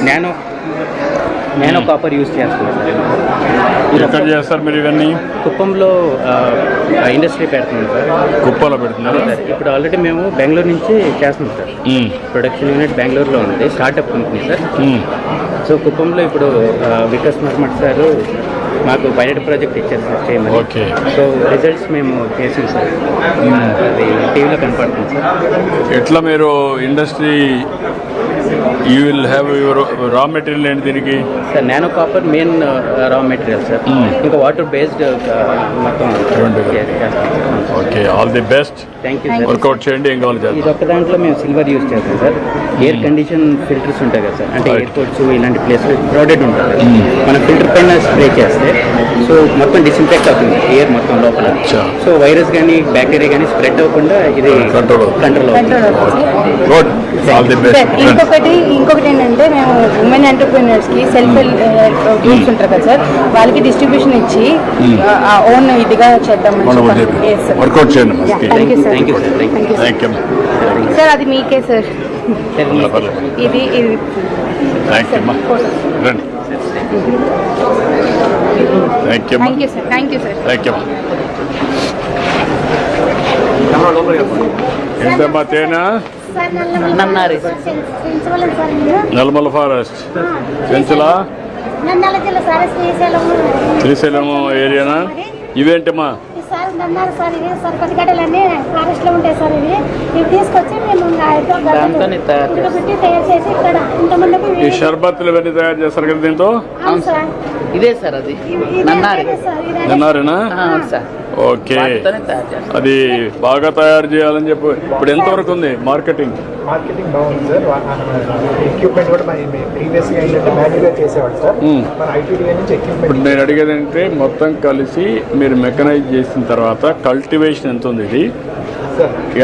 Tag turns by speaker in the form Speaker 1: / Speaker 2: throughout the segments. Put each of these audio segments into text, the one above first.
Speaker 1: Nano copper use చేస్తున్నాం sir.
Speaker 2: ఎక్కడ చేస్తారు మీరు ఇవన్నీ?
Speaker 1: కుప్పంలో ఇండస్ట్రీ పెడుతున్నాం సార్.
Speaker 2: కుప్పంలో పెడుతున్నారు
Speaker 1: సార్. ఇప్పుడు ఆల్రెడీ మేము బెంగళూరు నుంచి చేస్తున్నాం సార్. ప్రొడక్షన్ యూనిట్ బెంగళూరులో ఉంది, స్టార్టప్ కంపెనీ సార్. సో కుప్పంలో ఇప్పుడు వికాస్ మర్మట్ సార్ మాకు పైలట్ ప్రాజెక్ట్ ఇచ్చారు సార్ చేయమని.
Speaker 2: ఓకే.
Speaker 1: సో రిజల్ట్స్ మేము చేసాం సార్, అది టీవీలో కనపడుతుంది సార్.
Speaker 2: ఎట్లా మీరు industry you will have your raw material ఏంటి దీనికి?
Speaker 1: Sir nano copper main raw material sir. ఇంకా వాటర్ బేస్డ్ మొత్తం చేస్తాం.
Speaker 2: Okay, all the best.
Speaker 1: Thank you sir.
Speaker 2: Work out చేయండి, ఏం కావాలి చేద్దాం.
Speaker 1: ఇది ఒక్క దాంట్లో మేము సిల్వర్ యూజ్ చేస్తాం సార్. ఎయిర్ కండిషన్ ఫిల్టర్స్ ఉంటాయి కదా సార్, అంటే ఎయిర్పోర్ట్స్ ఇలాంటి ప్లేస్లో క్రౌడెడ్ ఉంటుంది. మనం ఫిల్టర్ పైన స్ప్రే చేస్తే సో మొత్తం డిస్ఇన్ఫెక్ట్ అవుతుంది ఎయిర్ మొత్తం లోపల. సో వైరస్ కానీ బ్యాక్టీరియా కానీ స్ప్రెడ్ అవ్వకుండా ఇది కంట్రోల్ అవుతుంది.
Speaker 2: Good, all the best.
Speaker 3: ఇంకొకటి ఏంటంటే మేము ఉమెన్ ఎంటర్ప్రీనర్స్కి సెల్ఫ్ హెల్ప్ గ్రూప్స్ ఉంటారు కదా సార్, వాళ్ళకి డిస్ట్రిబ్యూషన్ ఇచ్చి ఓన్ ఇదిగా చేద్దామని.
Speaker 2: వర్కౌట్ చేయండి.
Speaker 3: Thank you sir.
Speaker 1: Thank you sir.
Speaker 2: Thank you
Speaker 3: sir. అది మీకే సార్. ఇది
Speaker 2: థ్యాంక్ యూ అమ్మా, రండి. Thank you
Speaker 3: thank you sir. Thank you sir.
Speaker 2: Thank you. ఏంటమ్మా తేనా? నల్మల ఫారెస్ట్, చెంచులా, శ్రీశైలం ఏరియానా? ఇవేంటమ్మా?
Speaker 4: కొద్దిగడ్డలన్నీ ఫారెస్ట్ లో ఉంటాయి సార్. ఇవి తీసుకొచ్చి మేము
Speaker 2: ఈ షర్బత్లు ఇవన్నీ తయారు చేస్తారు కదా దీంతో?
Speaker 1: ఇదే సార్, అది
Speaker 2: నన్నారేనా? ఓకే, అది బాగా తయారు చేయాలని చెప్పి ఇప్పుడు ఎంతవరకు ఉంది మార్కెటింగ్?
Speaker 5: బాగుంది సార్. ఎక్విప్మెంట్ కూడా ప్రీవియస్గా ఏంటంటే మాన్యువల్గా చేసేవాడు సార్. మన ఐటీడీ నుంచి ఎక్విప్మెంట్.
Speaker 2: ఇప్పుడు నేను అడిగేది అంటే మొత్తం కలిసి మీరు మెకనైజ్ చేసిన తర్వాత కల్టివేషన్ ఎంత ఉంది? ఇది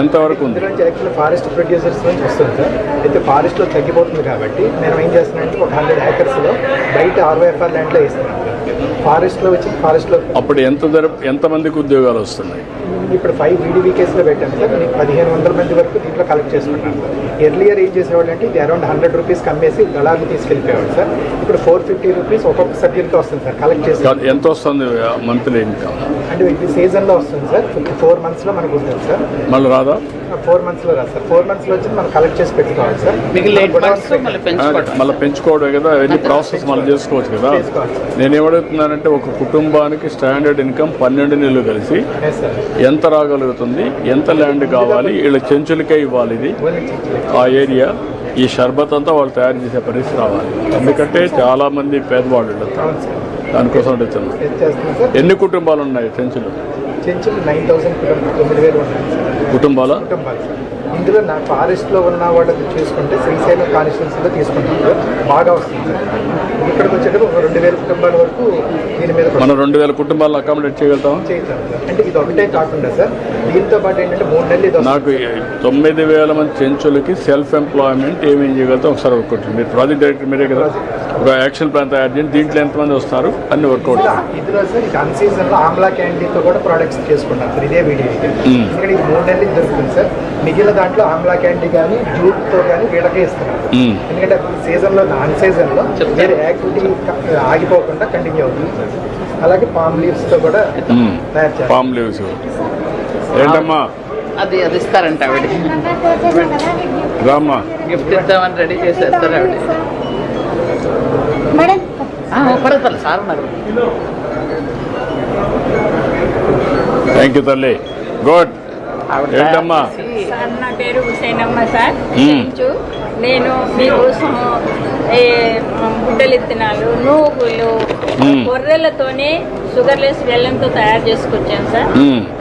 Speaker 2: ఎంతవరకు ఉంది?
Speaker 5: యాక్చువల్లీ ఫారెస్ట్ ప్రొడ్యూసర్స్ నుంచి వస్తుంది సార్. అయితే ఫారెస్ట్లో తగ్గిపోతుంది కాబట్టి నేను ఏం చేస్తున్నానంటే ఒక 100 acresలో బయట RYFR ల్యాండ్లో వేస్తున్నాను. ఫారెస్ట్లో వచ్చి ఫారెస్ట్లో
Speaker 2: అప్పుడు ఎంతమందికి ఉద్యోగాలు వస్తున్నాయి?
Speaker 5: ఇప్పుడు 5 VDVKSలో పెట్టాను సార్. నేను 1500 మంది వరకు దీంట్లో కలెక్ట్ చేసుకుంటాను సార్. ఎర్లియర్ ఏం చేసేవాళ్ళు అంటే ఇది అరౌండ్ 100 రూపీస్ కమ్మేసి దళాలు తీసుకెళ్ళిపోయేవాడు సార్. ఇప్పుడు 450 రూపీస్ ఒక్కొక్క సబ్జెక్ట్కి వస్తుంది సార్ కలెక్ట్ చేసి.
Speaker 2: ఎంత వస్తుంది మంత్లీ ఇన్కమ్?
Speaker 5: అంటే ఇది సీజన్లో వస్తుంది సార్. 4 monthsలో మనకు ఉంటుంది సార్.
Speaker 2: మళ్ళీ రాదా?
Speaker 5: 4 monthsలో రాదు సార్. 4 monthsలో వచ్చి మనం కలెక్ట్ చేసి పెట్టుకోవాలి సార్.
Speaker 2: మళ్ళీ పెంచుకోవడం కదా, అవన్నీ ప్రాసెస్ మళ్ళీ చేసుకోవచ్చు కదా. నేను ఏమడుగుతున్నానంటే ఒక కుటుంబానికి స్టాండర్డ్ ఇన్కమ్ 12 నెలలు కలిసి ఎంత రాగలుగుతుంది? ఎంత ల్యాండ్ కావాలి? వీళ్ళ చెంచులకే ఇవ్వాలి ఇది ఆ ఏరియా. ఈ షర్బత్ అంతా వాళ్ళు తయారు చేసే పరిస్థితి రావాలి. ఎందుకంటే చాలామంది పేదవాళ్ళు దానికోసం అడుగుతున్నాం. ఎన్ని కుటుంబాలు ఉన్నాయి చెంచులు?
Speaker 5: 9,000
Speaker 2: కుటుంబాలు.
Speaker 5: ఇందులో నా ఫారెస్ట్లో ఉన్న వాళ్ళకి చూసుకుంటే శ్రీశైలం కాన్స్టిట్యున్సీలో తీసుకుంటాం బాగా వస్తుంది. ఇక్కడికి వచ్చేటప్పుడు ఒక 2,000 కుటుంబాల వరకు దీని మీద
Speaker 2: మనం 2,000 కుటుంబాలను అకామిడేట్ చేయగలుగుతాం.
Speaker 5: చేస్తాం సార్. అంటే ఇది ఒకటే కాకుండా సార్ దీంతో పాటు ఏంటంటే 3 నెలలు
Speaker 2: నాకు 9,000 మంది చెంచులకి సెల్ఫ్ ఎంప్లాయ్మెంట్ ఏమేం చేయగలుగుతాం ఒకసారి వర్కౌట్. మీరు ప్రాజెక్ట్ డైరెక్టర్ మీరే కదా, ఒక యాక్షన్ ప్లాన్ తయారు చేయండి. దీంట్లో ఎంతమంది వస్తారు అన్ని వర్కౌట్.
Speaker 5: ఇందులో సార్ ఇది అన్ సీజన్లో ఆమ్లా క్యాండీతో కూడా ప్రొడక్ట్స్ చేసుకుంటాం సార్. ఇదే వీడియో ఇక్కడ ఇది 3 నెలలు దొరుకుతుంది సార్. మిగిలిన దాంట్లో ఆమ్లా క్యాండీ కానీ జూట్తో కానీ వీళ్ళకే ఇస్తున్నారు. ఎందుకంటే సీజన్లో అన్ సీజన్లో వేరే యాక్టివిటీ ఆగిపోకుండా కంటిన్యూ అవుతుంది సార్. అలాగే పామ్ లీవ్స్తో కూడా తయారు చేస్తారు.
Speaker 2: పామ్ లీవ్స్ ఏంటమ్మా?
Speaker 1: అది ఇస్తారంట ఆవిడ.
Speaker 2: రామ్మా,
Speaker 1: గిఫ్ట్ ఇద్దామని రెడీ చేసేస్తారు ఆవిడ. పర్వాలేదు సార్ ఉన్నారు.
Speaker 2: థ్యాంక్ యూ తల్లి. గుడ్. ఏంటమ్మా?
Speaker 6: సార్ నా పేరు హుసేనమ్మ సార్. నేను మీకోసం గుడ్డలు ఇత్తనాలు, నువ్వులు, గొర్రెలతోనే షుగర్లెస్ బెల్లంతో తయారు చేసుకొచ్చాను సార్.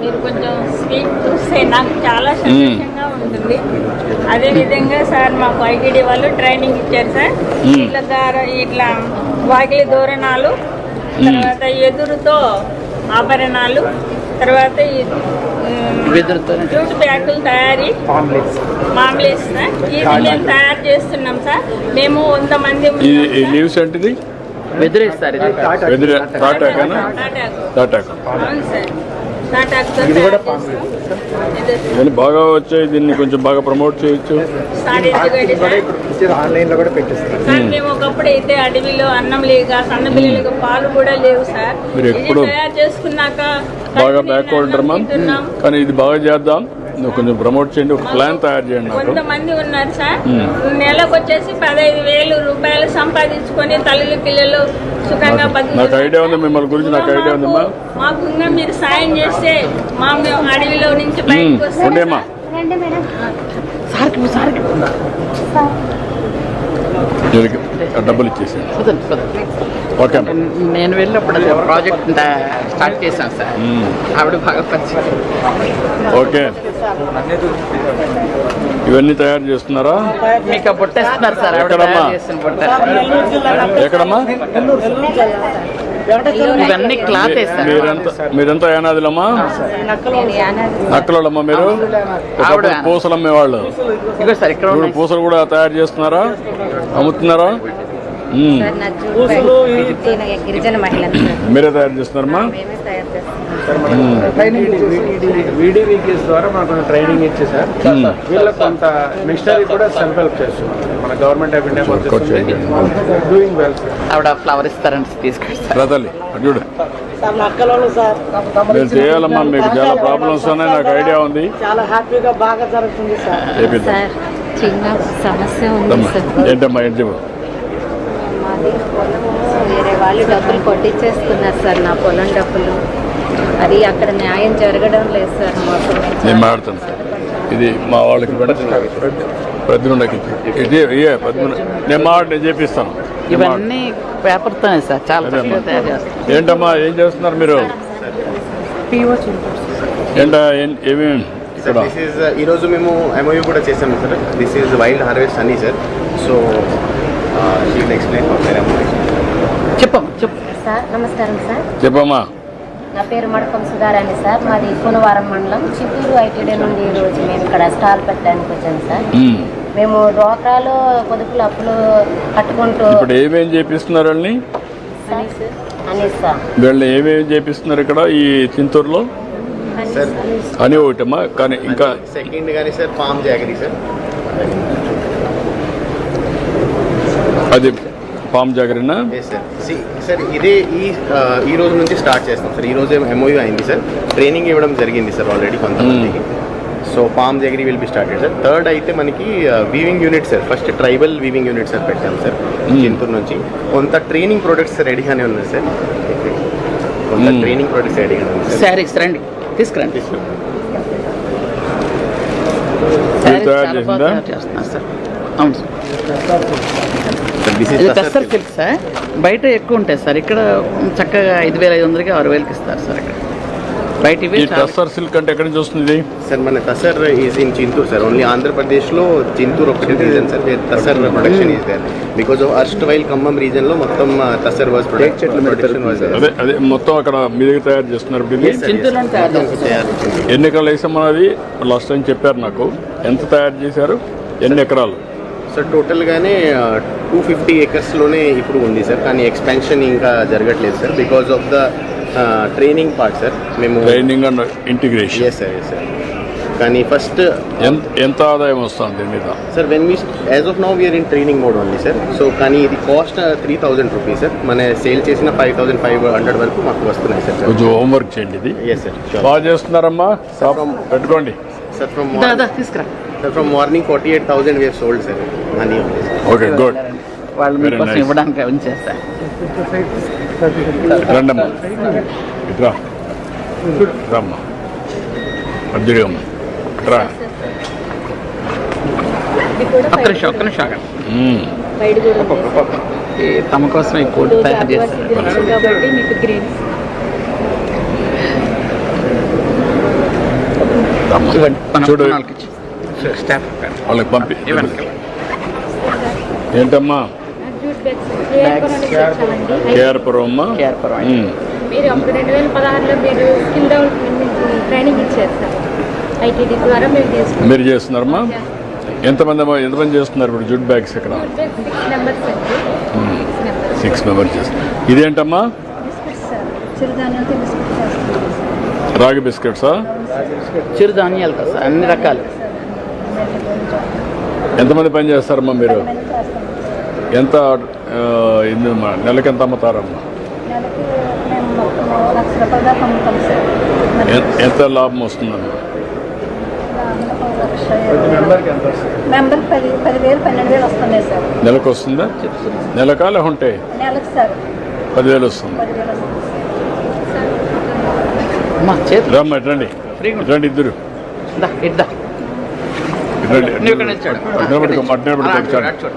Speaker 6: మీరు కొంచెం స్వీట్ చూస్తే నాకు చాలా సంతోషంగా ఉంటుంది. అదేవిధంగా సార్ మాకు ఐటీడీ వాళ్ళు ట్రైనింగ్ ఇచ్చారు సార్. ఇట్లా వాకిలి దూరణాలు, తర్వాత ఎదురుతో ఆభరణాలు, తర్వాత జూట్ బ్యాగులు తయారీ, మామ్లేస్ సార్. ఇది మేము తయారు చేస్తున్నాం సార్. మేము 100 మంది.
Speaker 2: లీవ్స్ ఏంటిది?
Speaker 1: వెదిరేస్తారు.
Speaker 6: అవును సార్. తాటాకుతో
Speaker 5: ఇది కూడా
Speaker 6: తయారు
Speaker 5: పామ్
Speaker 6: చేస్తాం.
Speaker 5: Leaves sir.
Speaker 6: ఇది
Speaker 2: ఇవన్నీ బాగా వచ్చాయి, దీన్ని కొంచెం బాగా ప్రమోట్ చేయొచ్చు.
Speaker 6: సార్ ఎందుకంటే
Speaker 5: కూడా
Speaker 6: సార్
Speaker 5: ఇప్పుడు పిక్చర్ ఆన్లైన్లో కూడా పెట్టిస్తారు.
Speaker 6: సార్ మేము ఒకప్పుడు అయితే అడవిలో అన్నం లేక సన్న పిల్లలకు పాలు కూడా లేవు సార్.
Speaker 2: మీరు
Speaker 6: ఇది
Speaker 2: ఎప్పుడు
Speaker 6: తయారు చేసుకున్నాక
Speaker 2: బాగా
Speaker 6: కడుపు
Speaker 2: బ్యాక్వర్డ్
Speaker 6: నిండా
Speaker 2: డ్రమా,
Speaker 6: అన్నం తింటున్నాం.
Speaker 2: కానీ ఇది బాగా చేద్దాం. నువ్వు కొంచెం ప్రమోట్ చేయండి, ఒక ప్లాన్ తయారు చేయండి నాకు.
Speaker 6: కొంతమంది ఉన్నారు సార్, నెలకు వచ్చేసి 15,000 రూపాయలు సంపాదించుకొని తల్లి పిల్లలు సుఖంగా
Speaker 2: నాకు ఐడియా ఉంది, మిమ్మల్ని గురించి నాకు ఐడియా ఉందమ్మా.
Speaker 6: మాకు ఇంకా మీరు సాయం చేస్తే మేము అడవిలో నుంచి బయటకు వస్తాం.
Speaker 2: ఉండేమ్మా,
Speaker 4: రండి మేడం.
Speaker 2: దీనికి డబ్బులు ఇచ్చేసాను. ఓకే అమ్మా.
Speaker 7: నేను వెళ్ళినప్పుడు అది ప్రాజెక్ట్ స్టార్ట్ చేశాను సార్. ఆవిడ బాగా పరిచయం.
Speaker 2: ఓకే, ఇవన్నీ తయారు చేస్తున్నారా?
Speaker 7: మీకు ఆ బుట్ట ఇస్తున్నారు సార్. ఆవిడ
Speaker 2: ఎక్కడమ్మా?
Speaker 7: తయారు చేసిన బుట్ట.
Speaker 2: ఎక్కడమ్మా?
Speaker 7: ఇవన్నీ క్లాత్ వేస్తారు.
Speaker 2: మీరంతా ఏనాదిలమ్మా? నక్కలమ్మా మీరు?
Speaker 7: ఆవిడ
Speaker 2: పూసలు అమ్మేవాళ్ళు.
Speaker 7: ఇగో సార్ ఇక్కడ
Speaker 2: ఇప్పుడు పూసలు కూడా తయారు చేస్తున్నారా, అమ్ముతున్నారా?
Speaker 3: గిరిజన మహిళలు
Speaker 2: మీరే తయారు చేస్తున్నారమ్మా?
Speaker 3: మేమే తయారు చేస్తాం.
Speaker 5: ట్రైనింగ్ వీడివికేస్ ద్వారా మనకు కొంచెం ట్రైనింగ్ ఇచ్చి సార్ వీళ్ళకి కొంత మిషనరీ కూడా సెల్ఫ్ హెల్ప్ చేస్తున్నారు. మన government of India doing well.
Speaker 7: ఆవిడ ఫ్లవర్ ఇస్తారని తీసుకొస్తారు.
Speaker 2: రతలి చూడు, మీరు చేయాలమ్మా. మీకు చాలా ప్రాబ్లమ్స్ ఉన్నాయి, నాకు ఐడియా ఉంది.
Speaker 8: చాలా హ్యాపీగా బాగా జరుగుతుంది సార్.
Speaker 2: చేపిద్దాం.
Speaker 3: సార్ చిన్న సమస్య ఉంది
Speaker 2: అమ్మా,
Speaker 3: సార్.
Speaker 2: ఏంటమ్మా ఏంటి చెప్పు.
Speaker 3: మాది పొలము వేరే వాళ్ళు డబ్బులు కొట్టించేస్తున్నారు సార్, నా పొలం డబ్బులు. అది అక్కడ న్యాయం జరగడం లేదు సార్ మాకు.
Speaker 2: నేను మాట్లాడతాను సార్. ఇది మా వాళ్ళకి ప్రతినుండకి ఇది నేను నేను చేపిస్తాను.
Speaker 7: ఇవన్నీ పేపర్తోనే సార్, చాలా తక్కువ తయారు చేస్తారు.
Speaker 2: ఏంటమ్మా ఏం చేస్తున్నారు మీరు? ఏంటా ఏమి ఇక్కడ?
Speaker 9: దిస్ ఈజ్ ఈరోజు మేము ఎంఓయూ కూడా చేసాము sir. This is wild harvest honey sir. So she will explain for MoU.
Speaker 7: చెప్పమ్మా చెప్పు.
Speaker 3: సార్ నమస్కారం సార్,
Speaker 2: చెప్పమ్మా.
Speaker 3: నా పేరు మడకం సుధారాణి సార్. మాది కూనవారం మండలం చిత్తూరు ఐటీడీ నుండి ఈరోజు మేము ఇక్కడ స్టాల్ పెట్టడానికి వచ్చాము సార్. మేము డోక్రాలో పొదుపులు అప్పులు కట్టుకుంటూ
Speaker 2: ఇప్పుడు ఏమేం చేపిస్తున్నారు వాళ్ళని?
Speaker 3: అనేసి సార్
Speaker 2: వీళ్ళని ఏమేమి చేపిస్తున్నారు ఇక్కడ ఈ చింతూరులో?
Speaker 9: సార్
Speaker 2: అని ఒకటమ్మా, కానీ ఇంకా
Speaker 9: సెకండ్ కానీ సార్ పామ్ జాగరీ సార్.
Speaker 2: అది పామ్ జాగరీనా?
Speaker 9: సార్ ఇదే ఈ రోజు నుంచి స్టార్ట్ చేస్తాం సార్. ఈ రోజే ఎంఓయూ అయింది సార్. ట్రైనింగ్ ఇవ్వడం జరిగింది సార్ ఆల్రెడీ కొంతమందికి. So palm jaggery will be started sir. Third అయితే మనకి weaving unit sir. First tribal weaving unit sir పెట్టాం సార్ చింతూరు నుంచి. కొంత ట్రైనింగ్ ప్రొడక్ట్స్ రెడీగానే ఉన్నాయి సార్. కొంత ట్రైనింగ్ ప్రొడక్ట్స్ రెడీగానే ఉన్నాయి సార్.
Speaker 7: శారీస్ రండి, తీసుకురండి.
Speaker 2: మీరు తయారు చేసిందా?
Speaker 7: చేస్తున్నారు సార్. అవును సార్.
Speaker 9: దిస్
Speaker 7: ఇది
Speaker 9: ఈజ్
Speaker 7: టస్సర్ సిల్క్ సార్. బయట ఎక్కువ ఉంటాయి సార్, ఇక్కడ చక్కగా 5,500కి 6,000కి ఇస్తారు సార్. ఇక్కడ బయట ఇవి
Speaker 2: ఈ టస్సర్ సిల్క్ అంటే ఎక్కడి నుంచి వస్తుంది?
Speaker 9: సార్ మన tasar is in Chinturu sir. Only ఆంధ్రప్రదేశ్లో చింతూరు ఒకటి reason sir tasar production is there. Because of as while Khammam రీజన్లో మొత్తం తసర్ వాజ్ ప్రొడక్షన్ వాజ్
Speaker 2: అదే అదే మొత్తం అక్కడ మీ దగ్గర తయారు చేస్తున్నారు. ఇప్పుడు ఇది
Speaker 7: చింతూరులో తయారు చేస్తారు.
Speaker 2: ఎన్ని ఎకరాలు వేసామో అది లాస్ట్ టైం చెప్పారు నాకు. ఎంత తయారు చేశారు, ఎన్ని ఎకరాలు?
Speaker 9: సార్ టోటల్గానే 250 acresలోనే ఇప్పుడు ఉంది సార్. కానీ ఎక్స్పాన్షన్ ఇంకా జరగట్లేదు sir because of the training part sir. మేము
Speaker 2: training and integration.
Speaker 9: Yes sir. కానీ ఫస్ట్
Speaker 2: ఎంత ఆదాయం వస్తుంది దీని మీద?
Speaker 9: Sir when we as of now we are in training mode only sir. So కానీ ఇది కాస్ట్ 3,000 రూపీస్ సార్. మన సేల్ చేసిన 5,500 వరకు మాకు వస్తున్నాయి సార్.
Speaker 2: కొంచెం హోంవర్క్ చేయండి. ఇది
Speaker 9: ఎస్ సార్.
Speaker 2: బాగా చేస్తున్నారమ్మా, పెట్టుకోండి
Speaker 9: సార్ ఫ్రమ్
Speaker 7: తీసుకురా.
Speaker 9: From morning 48,000 we have sold sir. Honey only.
Speaker 2: Okay good.
Speaker 7: వాళ్ళు
Speaker 2: Very
Speaker 7: మీకోసం
Speaker 2: nice.
Speaker 7: ఇవ్వడానికి ఉంచేస్తారు.
Speaker 2: రండమ్మా, ఇట్రా రమ్మా, అద్దరిగమ్మా రా.
Speaker 7: ఒక్క నిమిషం ఆగండి. ఈ తమ కోసం ఈ కోట్ తయారు చేస్తారు.
Speaker 3: కాబట్టి మీకు గ్రీన్
Speaker 7: ఇవ్వండి, మన
Speaker 2: చూడు.
Speaker 7: వాళ్ళకి ఇచ్చి. స్టాఫ్
Speaker 2: వాళ్ళకి పంపి.
Speaker 7: ఇవ్వండి.
Speaker 2: ఏంటమ్మా? కేఆర్పురం అమ్మా.
Speaker 7: కేఆర్పురం.
Speaker 3: మీరు అప్పుడు 2016లో మీరు స్కిల్ డెవలప్మెంట్ ట్రైనింగ్ ఇచ్చారు సార్. ఐటీడీ ద్వారా మేము తీసుకున్నాం.
Speaker 2: మీరు చేస్తున్నారమ్మా? ఎంతమంది చేస్తున్నారు ఇప్పుడు జూట్ బ్యాగ్స్ ఇక్కడ?
Speaker 3: 6 మెంబర్స్ అండి.
Speaker 2: 6 మెంబర్స్ చేస్తున్నారు. ఇదేంటమ్మా?
Speaker 3: బిస్కెట్స్ సార్, చిరుధాన్యాలతో బిస్కెట్స్ చేస్తున్నాం.
Speaker 2: రాగి బిస్కెట్సా?
Speaker 7: చిరుధాన్యాలు కదా సార్, అన్ని రకాలు.
Speaker 2: ఎంతమంది పని చేస్తారమ్మా మీరు? ఎంత నెలకి ఎంత అమ్ముతారమ్మా? ఎంత లాభం వస్తుందమ్మా?
Speaker 5: మెంబర్కి ఎంత వస్తుంది?
Speaker 4: మెంబర్ 10,000 12,000 వస్తున్నాయి సార్.
Speaker 2: నెలకు వస్తుందా? నెలకా లేకుంటే
Speaker 4: నెలకు సార్
Speaker 2: 10,000 వస్తుంది.
Speaker 4: 10,000 వస్తుంది.
Speaker 7: అమ్మా చేతులు
Speaker 2: రామ్మా ఇట్రండి, ఇట్రండి ఇద్దరు
Speaker 7: ఇద్దా
Speaker 2: ఇట్రండి.
Speaker 7: నువ్వు ఇక్కడ నిల్చోడు.
Speaker 2: అట్నే పడుకో, అట్నే పడుకో.